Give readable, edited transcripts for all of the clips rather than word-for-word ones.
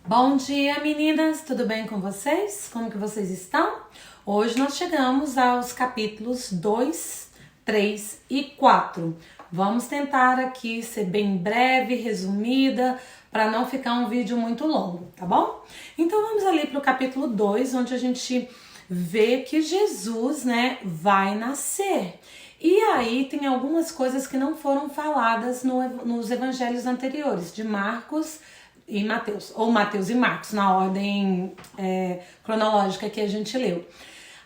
Bom dia, meninas! Tudo bem com vocês? Como que vocês estão? Hoje nós chegamos aos capítulos 2, 3 e 4. Vamos tentar aqui ser bem breve, resumida, para não ficar um vídeo muito longo, tá bom? Então vamos ali para o capítulo 2, onde a gente vê que Jesus, vai nascer. E aí tem algumas coisas que não foram faladas nos evangelhos anteriores, de Marcos e Mateus, ou Mateus e Marcos, na ordem cronológica que a gente leu.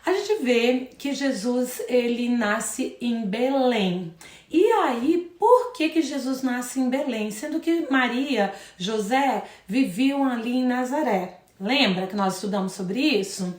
A gente vê que Jesus, ele nasce em Belém. E aí, por que Jesus nasce em Belém? Sendo que Maria, José viviam ali em Nazaré. Lembra que nós estudamos sobre isso?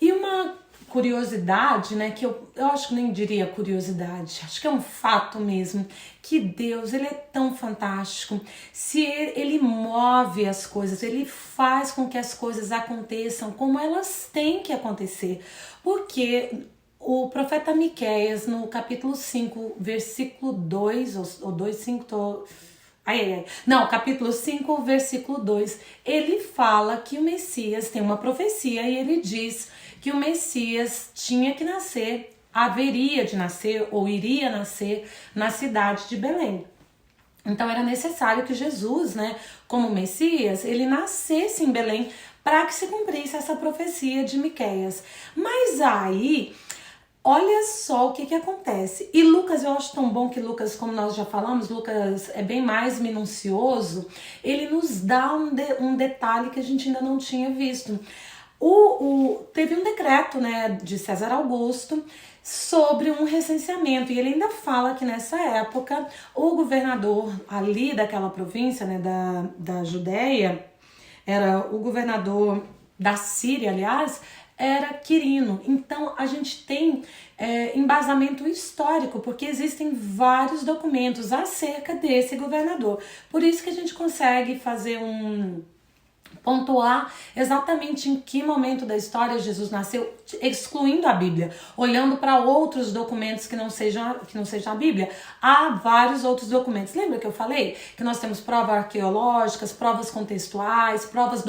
E uma curiosidade, que eu acho que nem diria curiosidade, acho que é um fato mesmo, que Deus, ele é tão fantástico. Se ele move as coisas, ele faz com que as coisas aconteçam como elas têm que acontecer. Porque o profeta Miqueias, no capítulo 5, versículo 2, ou 2, 5, Não, capítulo 5, versículo 2, ele fala que o Messias tem uma profecia e ele diz que o Messias tinha que nascer, haveria de nascer ou iria nascer na cidade de Belém. Então era necessário que Jesus, como Messias, ele nascesse em Belém para que se cumprisse essa profecia de Miqueias. Mas aí, olha só o que acontece. E Lucas, eu acho tão bom que Lucas, como nós já falamos, Lucas é bem mais minucioso. Ele nos dá um detalhe que a gente ainda não tinha visto. Teve um decreto, de César Augusto sobre um recenseamento. E ele ainda fala que nessa época o governador ali daquela província, da Judéia, era o governador da Síria, aliás, era Quirino. Então a gente tem embasamento histórico, porque existem vários documentos acerca desse governador. Por isso que a gente consegue fazer pontuar exatamente em que momento da história Jesus nasceu, excluindo a Bíblia, olhando para outros documentos que não sejam a Bíblia. Há vários outros documentos. Lembra que eu falei que nós temos provas arqueológicas, provas contextuais, provas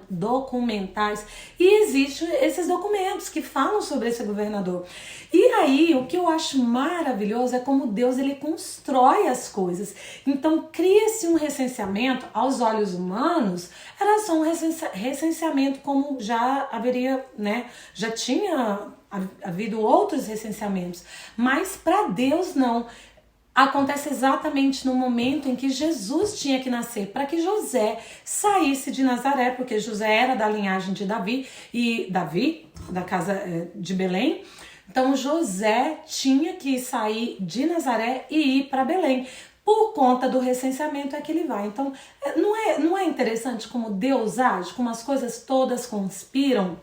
documentais, e existem esses documentos que falam sobre esse governador. E aí, o que eu acho maravilhoso é como Deus, ele constrói as coisas. Então, cria-se um recenseamento, aos olhos humanos, era só um recenseamento como já haveria, já tinha havido outros recenseamentos. Mas para Deus não. Acontece exatamente no momento em que Jesus tinha que nascer, para que José saísse de Nazaré, porque José era da linhagem de Davi, da casa de Belém. Então José tinha que sair de Nazaré e ir para Belém. Por conta do recenseamento é que ele vai. Então não é interessante como Deus age, como as coisas todas conspiram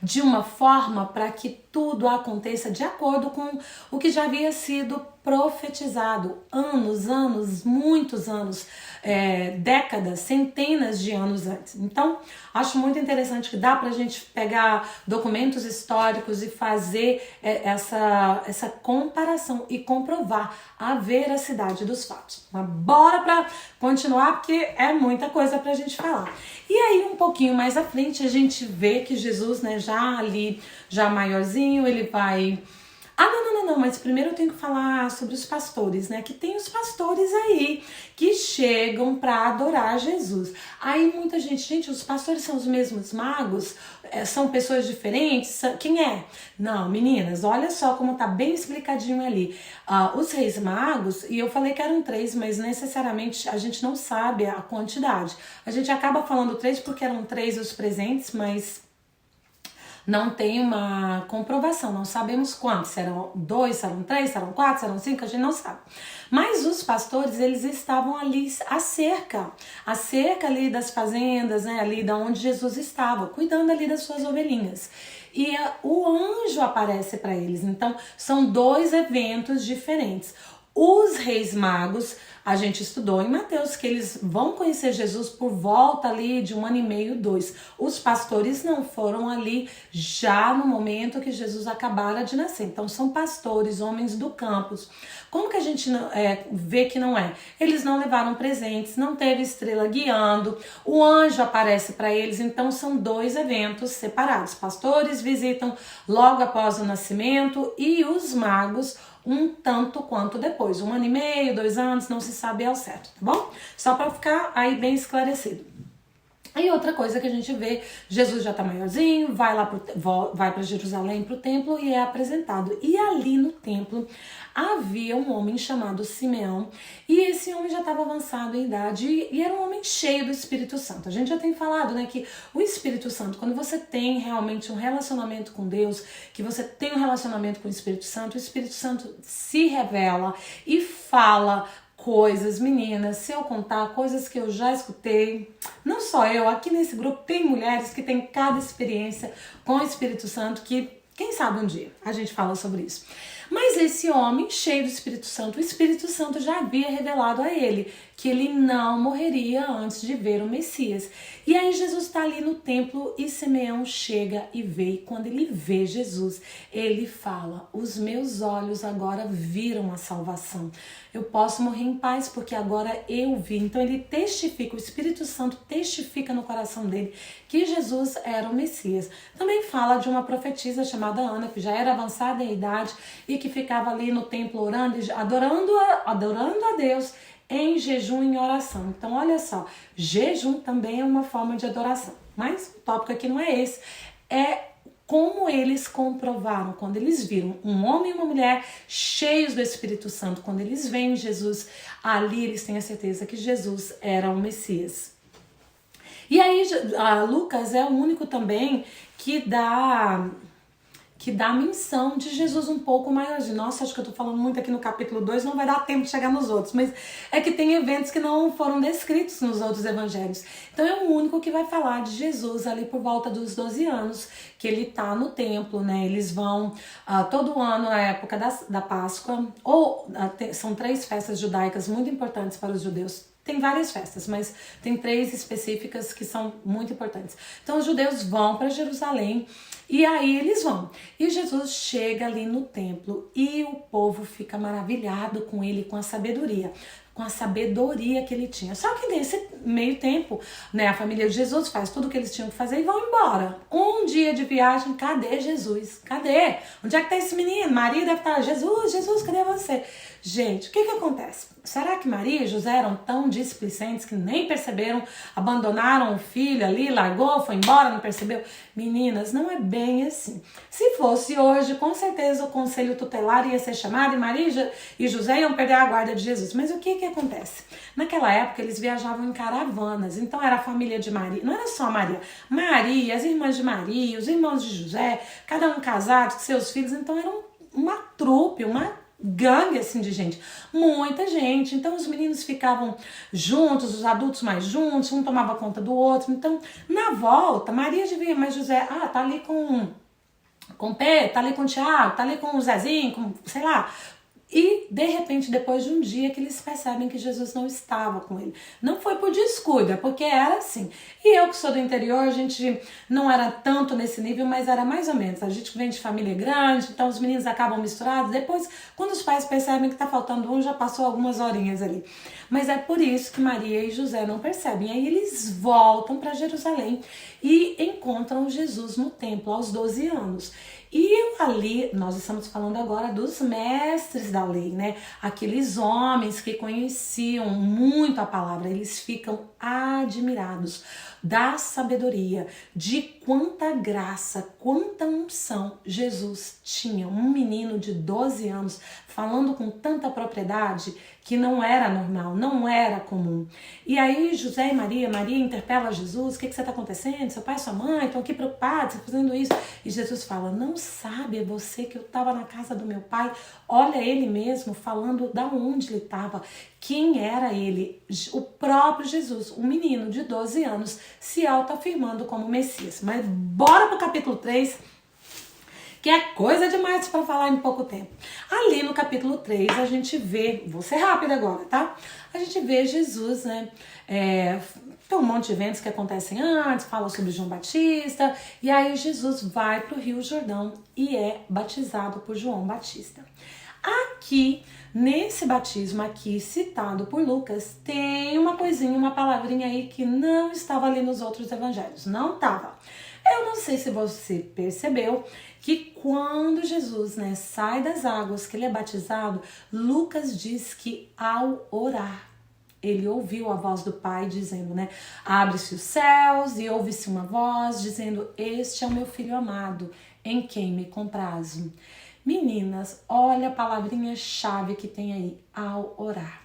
de uma forma para que tudo aconteça de acordo com o que já havia sido profetizado anos, muitos anos, décadas, centenas de anos antes. Então, acho muito interessante que dá pra gente pegar documentos históricos e fazer essa comparação e comprovar a veracidade dos fatos. Mas bora pra continuar, porque é muita coisa pra gente falar. E aí, um pouquinho mais à frente, a gente vê que Jesus, já maiorzinho, ele vai... não, mas primeiro eu tenho que falar sobre os pastores, que tem os pastores aí que chegam para adorar Jesus. Aí muita gente, os pastores são os mesmos magos? São pessoas diferentes? Quem é? Não, meninas, olha só como tá bem explicadinho ali. Os reis magos, e eu falei que eram 3, mas necessariamente a gente não sabe a quantidade. A gente acaba falando 3 porque eram 3 os presentes, mas não tem uma comprovação, não sabemos quantos, serão 2, serão 3, serão 4, serão 5, a gente não sabe. Mas os pastores, eles estavam ali à cerca ali das fazendas, ali da onde Jesus estava, cuidando ali das suas ovelhinhas. E o anjo aparece para eles, então são 2 eventos diferentes. Os reis magos A gente estudou em Mateus que eles vão conhecer Jesus por volta ali de 1 ano e meio, 2. Os pastores não foram ali já no momento que Jesus acabara de nascer. Então são pastores, homens do campo. Como que a gente vê que não é? Eles não levaram presentes, não teve estrela guiando, o anjo aparece para eles, então são 2 eventos separados. Pastores visitam logo após o nascimento e os magos um tanto quanto depois, 1 ano e meio, 2 anos, não se sabe ao certo, tá bom? Só para ficar aí bem esclarecido. Aí outra coisa que a gente vê, Jesus já tá maiorzinho, vai para Jerusalém, pro templo e é apresentado. E ali no templo havia um homem chamado Simeão, e esse homem já estava avançado em idade e era um homem cheio do Espírito Santo. A gente já tem falado, né, que o Espírito Santo, quando você tem realmente um relacionamento com Deus, que você tem um relacionamento com o Espírito Santo se revela e fala coisas, meninas, se eu contar coisas que eu já escutei, não só eu, aqui nesse grupo tem mulheres que têm cada experiência com o Espírito Santo que, quem sabe um dia, a gente fala sobre isso. Mas esse homem cheio do Espírito Santo, o Espírito Santo já havia revelado a ele que ele não morreria antes de ver o Messias. E aí Jesus está ali no templo e Simeão chega e vê. E quando ele vê Jesus, ele fala: os meus olhos agora viram a salvação. Eu posso morrer em paz porque agora eu vi. Então ele testifica, o Espírito Santo testifica no coração dele que Jesus era o Messias. Também fala de uma profetisa chamada Ana, que já era avançada em idade e que ficava ali no templo orando, adorando a Deus em jejum e em oração. Então olha só, jejum também é uma forma de adoração. Mas o tópico aqui não é esse. É como eles comprovaram, quando eles viram um homem e uma mulher cheios do Espírito Santo, quando eles veem Jesus, ali eles têm a certeza que Jesus era o Messias. E aí Lucas é o único também que dá a menção de Jesus um pouco maiorzinho. Nossa, acho que eu tô falando muito aqui no capítulo 2, não vai dar tempo de chegar nos outros, mas é que tem eventos que não foram descritos nos outros evangelhos. Então é o único que vai falar de Jesus ali por volta dos 12 anos, que ele tá no templo, né? Eles vão todo ano, na época da Páscoa, são 3 festas judaicas muito importantes para os judeus. Tem várias festas, mas tem 3 específicas que são muito importantes. Então os judeus vão para Jerusalém e aí eles vão. E Jesus chega ali no templo e o povo fica maravilhado com ele, com a sabedoria que ele tinha. Só que nesse meio tempo, né, a família de Jesus faz tudo o que eles tinham que fazer e vão embora. Um dia de viagem, cadê Jesus? Cadê? Onde é que tá esse menino? Maria deve estar, Jesus, cadê você? Gente, o que acontece? Será que Maria e José eram tão displicentes que nem perceberam, abandonaram o filho ali, largou, foi embora, não percebeu? Meninas, não é bem assim. Se fosse hoje, com certeza o conselho tutelar ia ser chamado e Maria e José iam perder a guarda de Jesus. Mas o que acontece? Naquela época eles viajavam em caravanas, então era a família de Maria, não era só Maria, as irmãs de Maria, os irmãos de José, cada um casado com seus filhos, então era uma trupe, uma gangue assim de gente, muita gente. Então os meninos ficavam juntos, os adultos mais juntos, um tomava conta do outro. Então na volta Maria devia, mas José tá ali com Pedro, tá ali com o Tiago, tá ali com o Zezinho, com, sei lá. E, de repente, depois de um dia que eles percebem que Jesus não estava com ele. Não foi por descuido, é porque era assim. E eu que sou do interior, a gente não era tanto nesse nível, mas era mais ou menos. A gente vem de família grande, então os meninos acabam misturados. Depois, quando os pais percebem que tá faltando um, já passou algumas horinhas ali. Mas é por isso que Maria e José não percebem. Aí eles voltam para Jerusalém e encontram Jesus no templo aos 12 anos. E ali, nós estamos falando agora dos mestres da lei, né? Aqueles homens que conheciam muito a palavra, eles ficam admirados da sabedoria, de quanta graça, quanta unção Jesus tinha. Um menino de 12 anos falando com tanta propriedade que não era normal, não era comum. E aí José e Maria interpela Jesus: o que está acontecendo? Seu pai e sua mãe estão aqui preocupados, fazendo isso. E Jesus fala: não sabe, é você que eu estava na casa do meu pai. Olha ele mesmo falando da onde ele estava, quem era ele. O próprio Jesus, um menino de 12 anos, se autoafirmando como Messias. Mas bora pro capítulo 3, que é coisa demais para falar em pouco tempo. Ali no capítulo 3 a gente vê, vou ser rápida agora, tá? A gente vê Jesus, né? Tem um monte de eventos que acontecem antes, fala sobre João Batista, e aí Jesus vai para o Rio Jordão e é batizado por João Batista. Aqui, nesse batismo aqui citado por Lucas, tem uma coisinha, uma palavrinha aí que não estava ali nos outros evangelhos, não estava. Eu não sei se você percebeu que quando Jesus, né, sai das águas, que ele é batizado, Lucas diz que ao orar, ele ouviu a voz do Pai dizendo, né, abre-se os céus e ouve-se uma voz dizendo, este é o meu filho amado, em quem me comprazo. Meninas, olha a palavrinha-chave que tem aí, ao orar.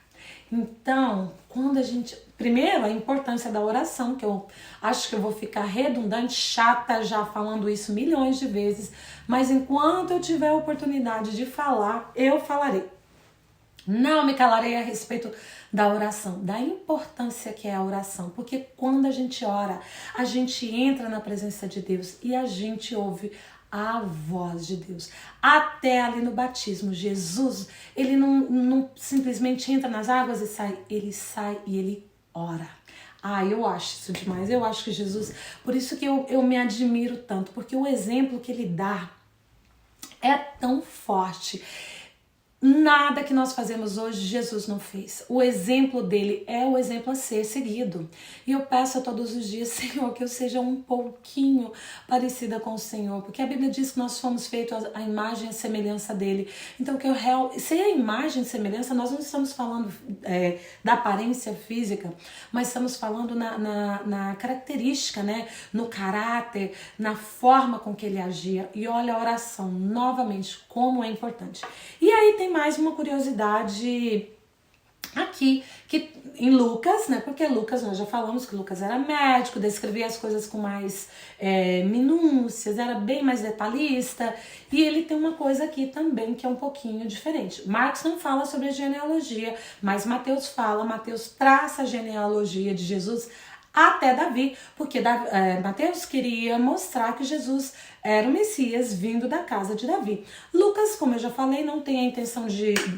Então, quando a gente... Primeiro, a importância da oração, que eu acho que eu vou ficar redundante, chata já falando isso milhões de vezes, mas enquanto eu tiver a oportunidade de falar, eu falarei. Não me calarei a respeito da oração, da importância que é a oração, porque quando a gente ora, a gente entra na presença de Deus e a gente ouve a voz de Deus. Até ali no batismo, Jesus, ele não simplesmente entra nas águas e sai, ele sai e ele ora. Eu acho isso demais, eu acho que Jesus, por isso que eu me admiro tanto, porque o exemplo que ele dá é tão forte. Nada que nós fazemos hoje, Jesus não fez. O exemplo dele é o exemplo a ser seguido. E eu peço a todos os dias, Senhor, que eu seja um pouquinho parecida com o Senhor. Porque a Bíblia diz que nós fomos feitos à imagem e à semelhança dele. Então, que eu se a imagem e semelhança, nós não estamos falando da aparência física, mas estamos falando na característica, né? No caráter, na forma com que ele agia. E olha a oração, novamente, como é importante. E aí tem mais uma curiosidade aqui, que em Lucas, né? Porque Lucas, nós já falamos que Lucas era médico, descrevia as coisas com mais minúcias, era bem mais detalhista. E ele tem uma coisa aqui também que é um pouquinho diferente. Marcos não fala sobre a genealogia, mas Mateus fala, Mateus traça a genealogia de Jesus até Davi, porque Mateus queria mostrar que Jesus era o Messias vindo da casa de Davi. Lucas, como eu já falei, não tem a intenção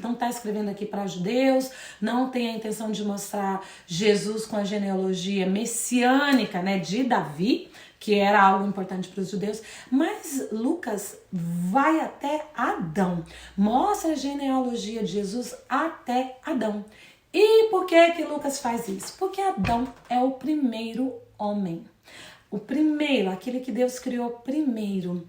não está escrevendo aqui para judeus, não tem a intenção de mostrar Jesus com a genealogia messiânica, né, de Davi, que era algo importante para os judeus, mas Lucas vai até Adão, mostra a genealogia de Jesus até Adão. E por que Lucas faz isso? Porque Adão é o primeiro homem. O primeiro, aquele que Deus criou primeiro.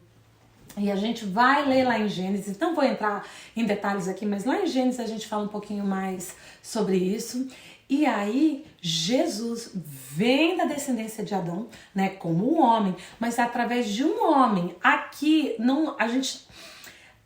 E a gente vai ler lá em Gênesis, não vou entrar em detalhes aqui, mas lá em Gênesis a gente fala um pouquinho mais sobre isso. E aí, Jesus vem da descendência de Adão, né, como um homem, mas através de um homem. Aqui, a gente...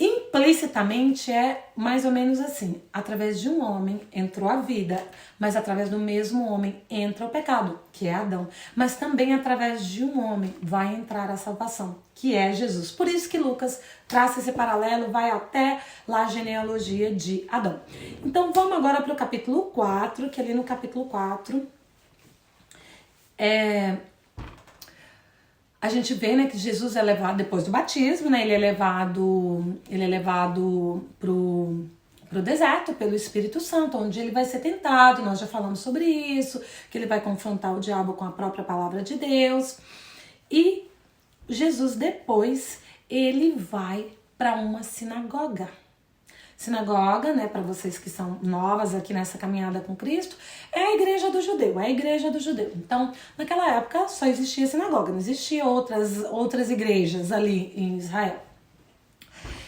Implicitamente é mais ou menos assim, através de um homem entrou a vida, mas através do mesmo homem entra o pecado, que é Adão. Mas também através de um homem vai entrar a salvação, que é Jesus. Por isso que Lucas traça esse paralelo, vai até lá a genealogia de Adão. Então vamos agora para o capítulo 4, que ali no capítulo 4 a gente vê, né, que Jesus é levado depois do batismo, né, ele é levado pro deserto pelo Espírito Santo, onde ele vai ser tentado. Nós já falamos sobre isso, que ele vai confrontar o diabo com a própria palavra de Deus. E Jesus depois, ele vai para uma sinagoga. Sinagoga, né, para vocês que são novas aqui nessa caminhada com Cristo, é a igreja do judeu, Então, naquela época só existia sinagoga, não existia outras igrejas ali em Israel.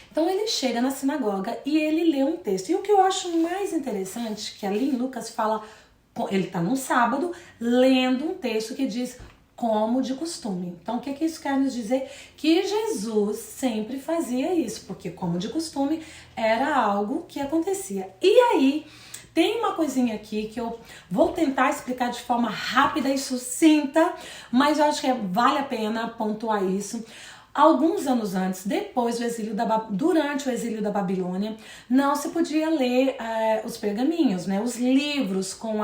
Então ele chega na sinagoga e ele lê um texto. E o que eu acho mais interessante, que ali em Lucas fala, ele está num sábado lendo um texto que diz como de costume. Então, o que isso quer nos dizer? Que Jesus sempre fazia isso, porque como de costume era algo que acontecia. E aí, tem uma coisinha aqui que eu vou tentar explicar de forma rápida e sucinta, mas eu acho que vale a pena pontuar isso. Alguns anos antes, durante o exílio da Babilônia, não se podia ler os pergaminhos, né, os livros com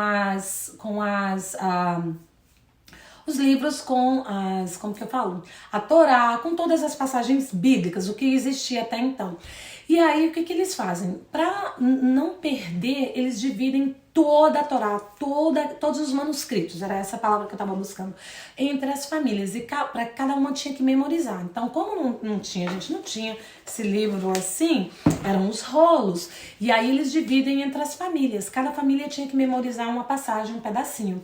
os livros com as, como que eu falo? A Torá, com todas as passagens bíblicas, o que existia até então. E aí, o que que eles fazem? Para não perder, eles dividem toda a Torá, todos os manuscritos, era essa palavra que eu estava buscando, entre as famílias, e para cada uma tinha que memorizar. Então, como a gente não tinha esse livro assim, eram os rolos, e aí eles dividem entre as famílias, cada família tinha que memorizar uma passagem, um pedacinho.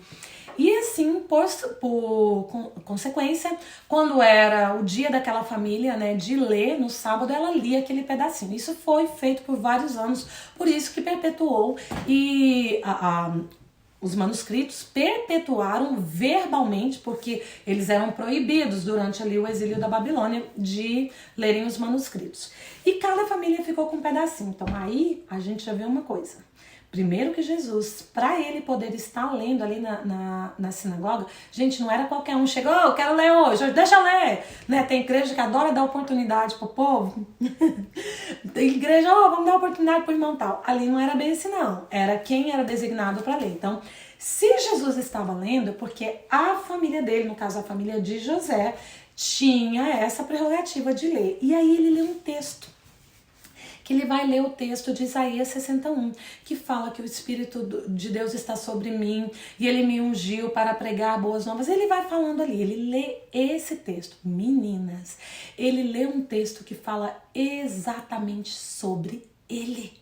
E assim, por consequência, quando era o dia daquela família, né, de ler, no sábado ela lia aquele pedacinho. Isso foi feito por vários anos, por isso que perpetuou e os manuscritos perpetuaram verbalmente, porque eles eram proibidos durante ali o exílio da Babilônia de lerem os manuscritos. E cada família ficou com um pedacinho. Então aí a gente já vê uma coisa. Primeiro que Jesus, para ele poder estar lendo ali na sinagoga, gente, não era qualquer um, chegou, eu quero ler hoje, deixa eu ler, né? Tem igreja que adora dar oportunidade pro povo, tem igreja, vamos dar oportunidade pro irmão tal. Ali não era bem assim não, era quem era designado para ler. Então, se Jesus estava lendo, porque a família dele, no caso a família de José, tinha essa prerrogativa de ler. E aí ele lê um texto, que ele vai ler o texto de Isaías 61, que fala que o Espírito de Deus está sobre mim e ele me ungiu para pregar boas novas. Ele vai falando ali, ele lê esse texto. Meninas, ele lê um texto que fala exatamente sobre ele.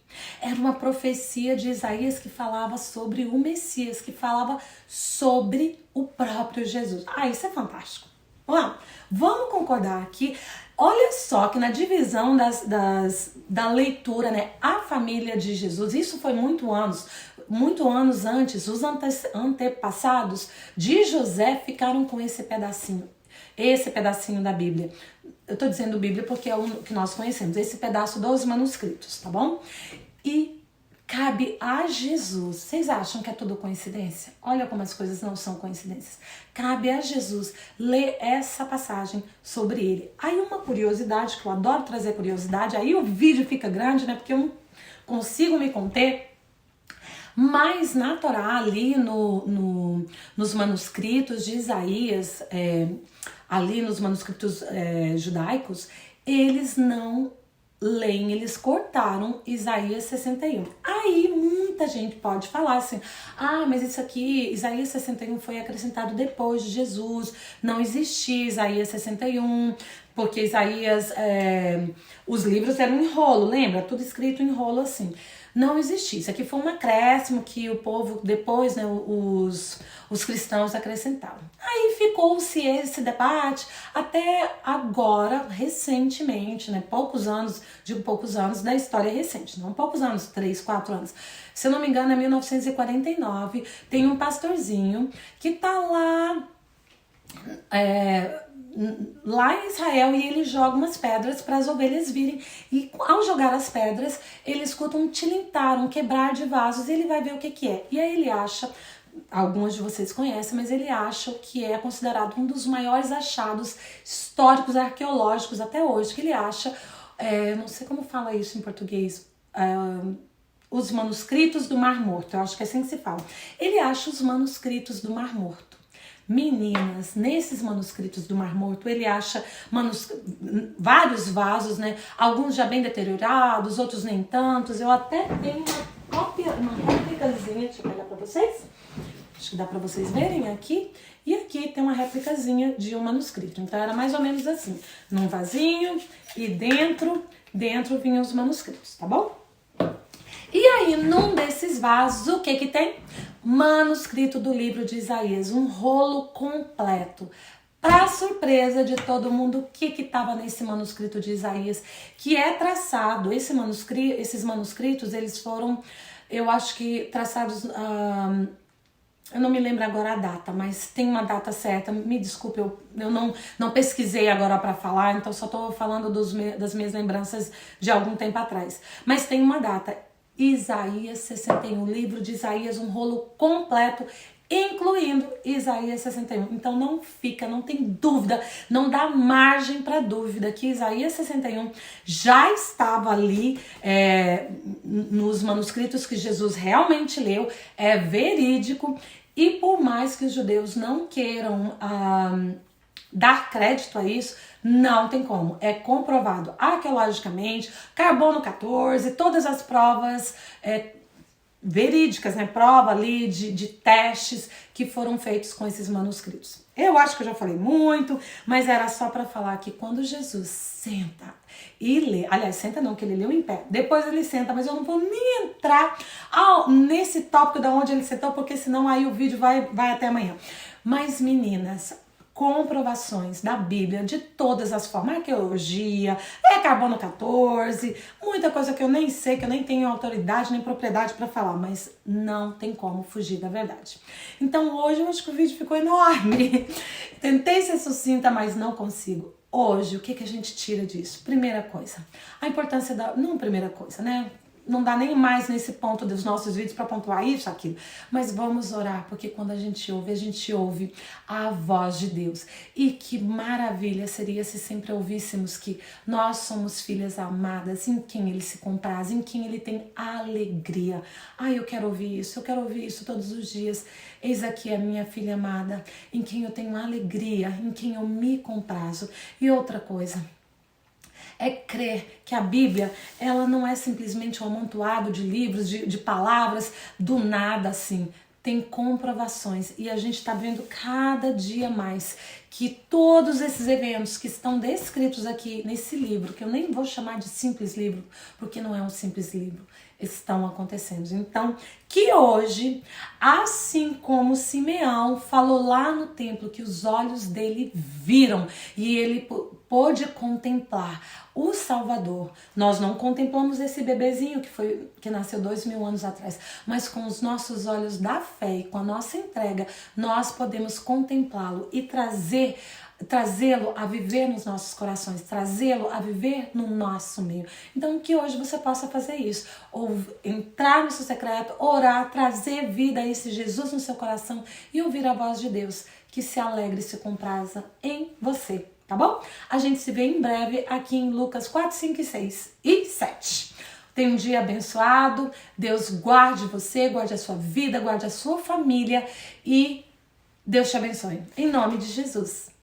Era uma profecia de Isaías que falava sobre o Messias, que falava sobre o próprio Jesus. Ah, isso é fantástico. Vamos concordar aqui. Olha só que na divisão da leitura, né, a família de Jesus, isso foi muito anos antes, os antepassados de José ficaram com esse pedacinho da Bíblia. Eu tô dizendo Bíblia porque é o que nós conhecemos, esse pedaço dos manuscritos, tá bom? E cabe a Jesus. Vocês acham que é tudo coincidência? Olha como as coisas não são coincidências. Cabe a Jesus ler essa passagem sobre ele. Aí uma curiosidade, que eu adoro trazer curiosidade, aí o vídeo fica grande, né? Porque eu não consigo me conter. Mas na Torá, ali nos manuscritos de Isaías, ali nos manuscritos judaicos, eles não leem, eles cortaram Isaías 61. Aí muita gente pode falar assim, mas isso aqui, Isaías 61 foi acrescentado depois de Jesus, não existia Isaías 61, porque Isaías, os livros eram em rolo, lembra? Tudo escrito em rolo assim. Não existia. Isso aqui foi um acréscimo que o povo, depois, né, os cristãos acrescentaram. Aí ficou-se esse debate até agora, recentemente, né, poucos anos da história recente, não poucos anos, 3, 4 anos. Se eu não me engano, é 1949, tem um pastorzinho que tá lá em Israel e ele joga umas pedras para as ovelhas virem, e ao jogar as pedras ele escuta um tilintar, um quebrar de vasos, e ele vai ver o que que é, e aí ele acha, alguns de vocês conhecem, mas ele acha que é considerado um dos maiores achados históricos arqueológicos até hoje, que ele acha, não sei como fala isso em português, os manuscritos do Mar Morto, eu acho que é assim que se fala, ele acha os manuscritos do Mar Morto. Meninas, nesses manuscritos do Mar Morto, ele acha vários vasos, né? Alguns já bem deteriorados, outros nem tantos. Eu até tenho uma réplicazinha, deixa eu pegar pra vocês. Acho que dá pra vocês verem aqui. E aqui tem uma réplicazinha de um manuscrito. Então era mais ou menos assim, num vasinho e dentro vinham os manuscritos, tá bom? E aí, num desses vasos, o que que tem? Manuscrito do livro de Isaías, um rolo completo. Para surpresa de todo mundo, o que estava nesse manuscrito de Isaías, que é traçado, esses manuscritos, eles foram, eu acho que traçados, eu não me lembro agora a data, mas tem uma data certa, me desculpe, eu não pesquisei agora para falar, então só estou falando das minhas lembranças de algum tempo atrás, mas tem uma data, Isaías 61, livro de Isaías, um rolo completo, incluindo Isaías 61. Então não tem dúvida, não dá margem para dúvida que Isaías 61 já estava ali nos manuscritos que Jesus realmente leu, é verídico. E por mais que os judeus não queiram dar crédito a isso, não tem como. É comprovado arqueologicamente, carbono 14, todas as provas verídicas, né? Prova ali de testes que foram feitos com esses manuscritos. Eu acho que eu já falei muito, mas era só para falar que quando Jesus senta e lê, aliás, senta não, que ele leu em pé, depois ele senta, mas eu não vou nem entrar nesse tópico de onde ele sentou, porque senão aí o vídeo vai até amanhã. Mas meninas, comprovações da Bíblia de todas as formas, arqueologia, carbono 14, muita coisa que eu nem sei, que eu nem tenho autoridade nem propriedade para falar, mas não tem como fugir da verdade. Então hoje eu acho que o vídeo ficou enorme. Tentei ser sucinta, mas não consigo. Hoje, o que a gente tira disso? Primeira coisa, a importância da... Não primeira coisa, né? Não dá nem mais nesse ponto dos nossos vídeos para pontuar isso, aquilo. Mas vamos orar, porque quando a gente ouve a voz de Deus. E que maravilha seria se sempre ouvíssemos que nós somos filhas amadas, em quem Ele se compraz, em quem Ele tem alegria. Ai, eu quero ouvir isso todos os dias. Eis aqui a minha filha amada, em quem eu tenho alegria, em quem eu me comprazo. E outra coisa, é crer que a Bíblia, ela não é simplesmente um amontoado de livros, de palavras, do nada assim. Tem comprovações e a gente está vendo cada dia mais que todos esses eventos que estão descritos aqui nesse livro, que eu nem vou chamar de simples livro, porque não é um simples livro, estão acontecendo. Então, que hoje, assim como Simeão falou lá no templo que os olhos dele viram e ele pôde contemplar o Salvador. Nós não contemplamos esse bebezinho que nasceu 2000 anos atrás, mas com os nossos olhos da fé e com a nossa entrega, nós podemos contemplá-lo e trazê-lo a viver nos nossos corações, trazê-lo a viver no nosso meio. Então que hoje você possa fazer isso, ou entrar no seu secreto, orar, trazer vida a esse Jesus no seu coração e ouvir a voz de Deus que se alegre e se compraza em você, tá bom? A gente se vê em breve aqui em Lucas 4, 5, 6 e 7. Tenha um dia abençoado, Deus guarde você, guarde a sua vida, guarde a sua família e Deus te abençoe. Em nome de Jesus.